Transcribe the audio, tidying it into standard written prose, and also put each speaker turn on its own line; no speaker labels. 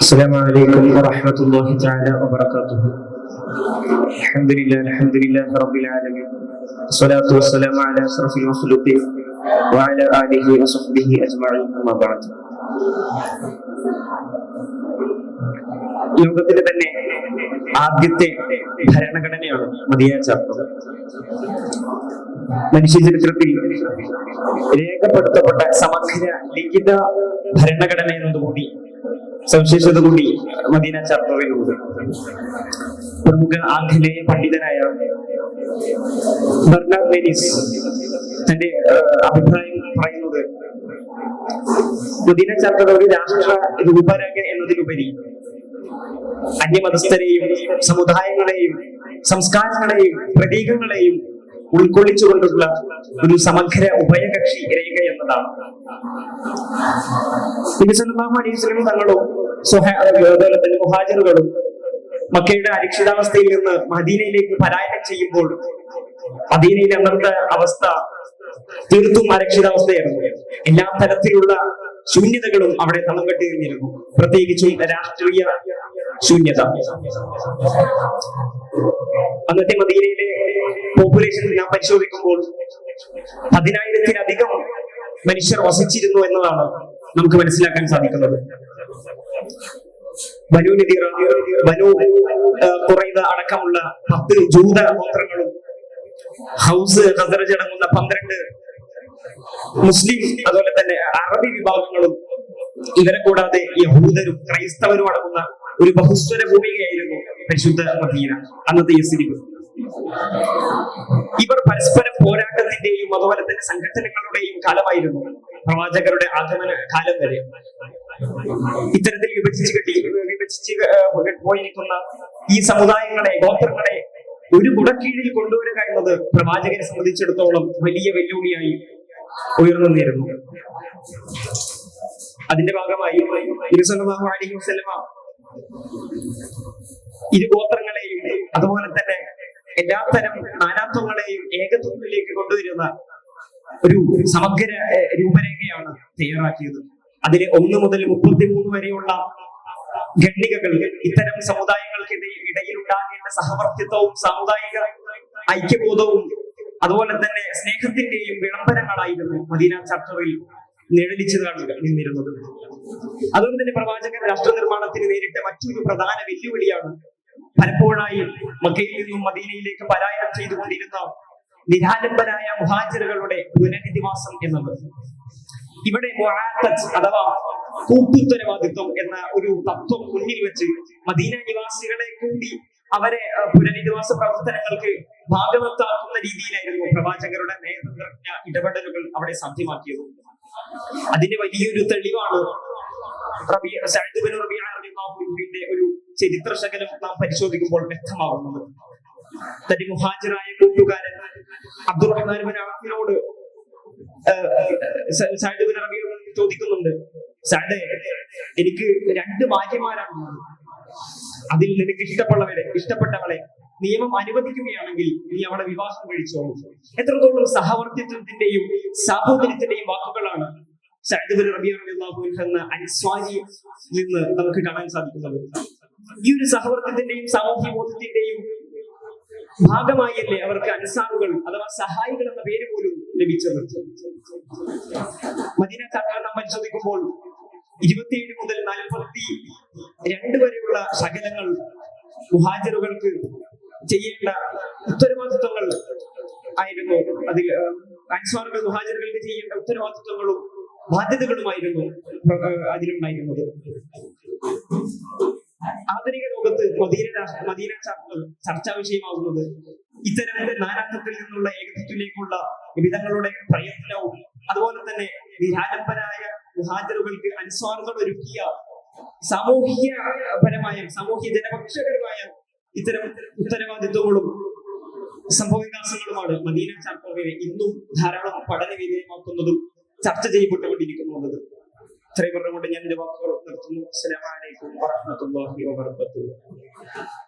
السلام عليكم ورحمة الله تعالى وبركاته. الحمد لله رب العالمين. الصلاة والسلام على أشرف المخلوقين وعلى آله وصحبه أجمعين. أما بعد. ലോകത്തിലെ തന്നെ ആദ്യത്തെ ഭരണഘടനയാണ് മദീന ചാർട്ടർ. മനുഷ്യ ചരിത്രത്തിൽ രേഖപ്പെടുത്തപ്പെട്ട സമഗ്ര ലിഖിത ഭരണഘടന എന്നതുകൂടി സവിശേഷത കൂടി മദീന ചാർട്ടറിലുണ്ട്. പ്രമുഖ ആംഗലേയ പണ്ഡിതനായ ബെർണാഡ് മെനിസ് തന്റെ അഭിപ്രായം പറയുന്നത്, മദീന ചാർട്ടർ ഒരു രാഷ്ട്ര രൂപരേഖ എന്നതിലുപരി അന്യമതസ്ഥരെയും സമുദായങ്ങളെയും സംസ്കാരങ്ങളെയും പ്രതീകങ്ങളെയും ഉൾക്കൊള്ളിച്ചുകൊണ്ടുള്ള ഒരു സമഗ്ര ഉഭയകക്ഷി രേഖ എന്നതാണ്. നബി സല്ലല്ലാഹു അലൈഹി വസല്ലം തങ്ങളും അതുപോലെ തന്നെ മുഹാജിറുകളും മക്കയുടെ അരക്ഷിതാവസ്ഥയിൽ നിന്ന് മദീനയിലേക്ക് പലായനം ചെയ്യുമ്പോൾ മദീനയിലെ അന്നത്തെ അവസ്ഥ തീർത്തും അരക്ഷിതാവസ്ഥയായിരുന്നു. എല്ലാ തരത്തിലുള്ള ശൂന്യതകളും അവിടെ തളം കെട്ടി നിന്നിരുന്നു, പ്രത്യേകിച്ചും രാഷ്ട്രീയ ശൂന്യത. അന്നത്തെ മദീനയിലെ പോപ്പുലേഷൻ നാം പരിശോധിക്കുമ്പോൾ 10,000-ലധികം മനുഷ്യർ വസിച്ചിരുന്നു എന്നതാണ് നമുക്ക് മനസ്സിലാക്കാൻ സാധിക്കുന്നത്. ബനൂ നദീർ, ബനൂ ഖുറൈദ അടക്കമുള്ള 10 ജൂത ഗോത്രങ്ങളും ഹൗസ് ഖസറജ് അടങ്ങുന്ന 12 മുസ്ലിം അതുപോലെ തന്നെ അറബി വിഭാഗങ്ങളും ഇവരെ കൂടാതെ യഹൂദരും ക്രൈസ്തവരും അടങ്ങുന്ന ഒരു ബഹുസ്വര ഭൂമികയായിരുന്നു പരിശുദ്ധ മദീന, അന്നത്തെ യസ്രിബ്. ഇവർ പരസ്പരം പോരാട്ടത്തിന്റെയും അതുപോലെ തന്നെ സംഘടനകളുടെയും കാലമായിരുന്നു പ്രവാചകരുടെ ആഗമന കാലം വരെ. ഇത്തരത്തിൽ വിഭജിച്ച് പോയിരിക്കുന്ന ഈ സമുദായങ്ങളെ, ഗോത്രങ്ങളെ ഒരു കുടക്കീഴിൽ കൊണ്ടുവരിക എന്നത് പ്രവാചകനെ സംബന്ധിച്ചിടത്തോളം വലിയ വെല്ലുവിളിയായി ഉയർന്നിരുന്നു. അതിന്റെ ഭാഗമായി നബി സല്ലല്ലാഹു അലൈഹി വസല്ലമ ഇരു ഗോത്രങ്ങളെയും അതുപോലെ തന്നെ എല്ലാത്തരം നാനാത്വങ്ങളെയും ഏകത്വത്തിലേക്ക് കൊണ്ടുവരുന്ന ഒരു സമഗ്ര രൂപരേഖയാണ് തയ്യാറാക്കിയത്. അതിലെ 1 മുതൽ 33 വരെയുള്ള ഖണ്ഡികകൾ ഇത്തരം സമുദായങ്ങൾക്ക് ഇടയിൽ ഉണ്ടാകേണ്ട സഹവർത്തിത്വവും സാമുദായിക ഐക്യബോധവും അതുപോലെ തന്നെ സ്നേഹത്തിന്റെയും വിളംബരങ്ങളായിരുന്നു മദീന ചാർട്ടറിൽ നിഴലിച്ചു നിന്നിരുന്നത്. അതുകൊണ്ട് തന്നെ പ്രവാചകൻ രാഷ്ട്ര നിർമ്മാണത്തിന് നേരിട്ട മറ്റൊരു പ്രധാന വെല്ലുവിളിയാണ് പലപ്പോഴായി മക്കയിൽ നിന്നും മദീനയിലേക്ക് പലായനം ചെയ്തുകൊണ്ടിരുന്ന നിരാലംബരായ മുഹാജിറുകളുടെ പുനരധിവാസം എന്നത്. ഇവിടെ അഥവാ കൂട്ടുത്തരവാദിത്വം എന്ന ഒരു തത്വം മുന്നിൽ വെച്ച് മദീന നിവാസികളെ കൂടി അവരെ പുനരധിവാസ പ്രവർത്തനങ്ങൾക്ക് ഭാഗവത്താക്കുന്ന രീതിയിലായിരുന്നു പ്രവാചകരുടെ നേതൃത്വ ഇടപെടലുകൾ അവിടെ സാധ്യമാക്കിയത്. അതിന്റെ വലിയൊരു തെളിവാണ് സഅദ് ബിൻ റബീഅ റളിയല്ലാഹു അൻഹുവിന്റെ ഒരു ചരിത്ര ശകലം നാം പരിശോധിക്കുമ്പോൾ വ്യക്തമാകുന്നത്. തന്റെ മുഹാജിറായ കൂട്ടുകാരൻ അബ്ദുറഹ്മാൻ ബിൻ ഔഫിനോട് സഅദ് ബിൻ റബീഅ ചോദിക്കുന്നുണ്ട്, സഅദേ, എനിക്ക് 2 ഭാര്യമാരാണ്, അതിൽ നിനക്ക് ഇഷ്ടപ്പെട്ടവളെ നിയമം അനുവദിക്കുകയാണെങ്കിൽ നീ അവളെ വിവാഹം കഴിച്ചോളൂ. എത്രത്തോളം സഹവർത്തിത്വത്തിന്റെയും സാഹോദര്യത്തിന്റെയും വാക്കുകളാണ് സഅദ് ബിൻ റബീഅ റളിയല്ലാഹു അൻഹു എന്ന അൻസ്വാരിയിൽ നിന്ന് നമുക്ക് കാണാൻ സാധിക്കുന്നത്. ഈ ഒരു സഹവർത്തിന്റെയും സാമൂഹ്യ ബോധത്തിന്റെയും ഭാഗമായല്ലേ അവർക്ക് അൻസാറുകൾ അഥവാ സഹായികൾ എന്ന പേര് പോലും ലഭിച്ചത്. മദീന ചാർട്ടർ നാം പരിശോധിക്കുമ്പോൾ 27 മുതൽ 42 വരെയുള്ള ശകലങ്ങൾ മുഹാജിറുകൾക്ക് ചെയ്യേണ്ട ഉത്തരവാദിത്വങ്ങൾ ആയിരുന്നു. അതിൽ അൻസ്വാറുകൾ മുഹാജിറുകൾക്ക് ചെയ്യേണ്ട ഉത്തരവാദിത്വങ്ങളും ബാധ്യതകളുമായിരുന്നു അതിലുണ്ടായിരുന്നത്. ആധുനിക ലോകത്ത് മദീന ചാർട്ടർ ചർച്ചാ വിഷയമാകുന്നത് ഇത്തരം നാനാത്വത്തിൽ നിന്നുള്ള ഏകത്വത്തിലേക്കുള്ള വിധങ്ങളുടെ പ്രയത്നവും അതുപോലെ തന്നെ നിരാലംബരായ മുഹാജിറുകൾക്ക് അൻസ്വാറുകൾ ഒരുക്കിയ സാമൂഹ്യപരമായ സാമൂഹ്യ ജനപക്ഷകരമായ ഇത്തരം ഉത്തരവാദിത്വങ്ങളും സംഭവവികാസങ്ങളുമാണ് മദീന ചാർട്ടറിനെ ഇന്നും ധാരാളം പഠന വിധേയമാക്കുന്നതും ചർച്ച ചെയ്യപ്പെട്ടുകൊണ്ടിരിക്കുന്നത്. ഇത്രയും പറഞ്ഞുകൊണ്ട് ഞാൻ എന്റെ വാക്കുകൾ നിർത്തുന്നു. അസ്സലാമു അലൈക്കും വറഹ്മത്തുള്ളാഹി വബറകാതുഹു.